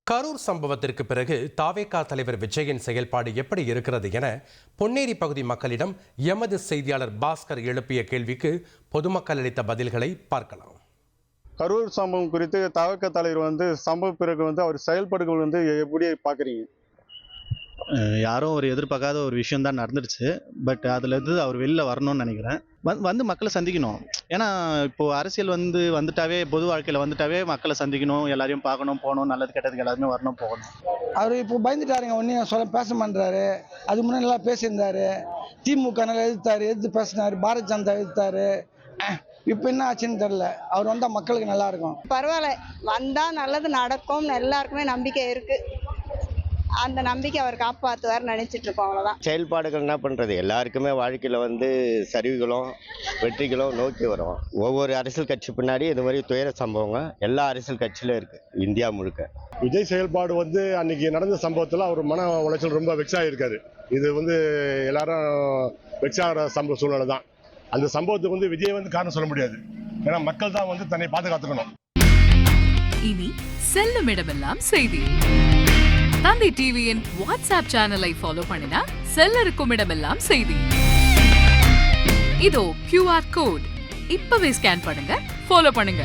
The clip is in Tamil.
கரூர் சம்பவத்திற்கு பிறகு தாவேகா தலைவர் விஜயின் செயல்பாடு எப்படி இருக்கிறது என பொன்னேரி பகுதி மக்களிடம் எமது செய்தியாளர் பாஸ்கர் எழுப்பிய கேள்விக்கு பொதுமக்கள் அளித்த பதில்களை பார்க்கலாம். கரூர் சம்பவம் குறித்து தாவேகா தலைவர் சம்பவ பிறகு அவர் செயல்பாடுகள் எப்படி பார்க்குறீங்க? யாரும் ஒரு எதிர்பார்க்காத ஒரு விஷயம் தான் நடந்துருச்சு. பட் அதுலேருந்து அவர் வெளில வரணும்னு நினைக்கிறேன். வந்து மக்களை சந்திக்கணும். ஏன்னா இப்போது அரசியல் வந்துட்டாவே, பொது வாழ்க்கையில் வந்துட்டாவே மக்களை சந்திக்கணும், எல்லாரையும் பார்க்கணும், போகணும், நல்லது கெட்டதுக்கு எல்லாருமே வரணும், போகணும். அவர் இப்போ பயந்துட்டாருங்க, ஒன்றையும் பேச மாட்டாரு. அதுக்கு முன்னாடி நல்லா பேசியிருந்தாரு. திமுக நல்லா எதிர்த்து பேசினாரு, பாரதிய ஜனதா எதிர்த்தாரு. இப்போ என்ன ஆச்சுன்னு தெரியல. அவர் வந்தால் மக்களுக்கு நல்லா இருக்கும். பரவாயில்ல, வந்தால் நல்லது நடக்கும், எல்லாருக்குமே நம்பிக்கை இருக்குது. அந்த நம்பிக்கை அவர் காப்பாற்றுவார் நினைச்சிட்டு இருக்கோம், அவ்வளோதான். செயல்பாடுகள் என்ன பண்ணுறது, எல்லாருக்குமே வாழ்க்கையில் சரிவுகளும் வெற்றிகளும் நோக்கி வரும். ஒவ்வொரு அரசியல் கட்சி பின்னாடி இது மாதிரி துயர சம்பவங்க எல்லா அரசியல் கட்சியிலும் இருக்குது, இந்தியா முழுக்க. விஜய் செயல்பாடு அன்னைக்கு நடந்த சம்பவத்தில் அவர் மன உளைச்சல் ரொம்ப வெக்ஸாகிருக்காரு. இது எல்லாரும் வெக்ஸாகிற சூழ்நிலை தான். அந்த சம்பவத்துக்கு விஜய் காரணம் சொல்ல முடியாது. ஏன்னா மக்கள் தான் தன்னை பாதுகாத்துக்கணும். இனி செல்லும் இடமெல்லாம் செய்தி. தந்தி டிவியின் வாட்ஸ்அப் சேனலை ஃபாலோ பண்ணினா செல்ல இருக்கும் இடமெல்லாம் செய்தி. இதோ QR கோட், இப்பவே ஸ்கேன் பண்ணுங்க, ஃபாலோ பண்ணுங்க.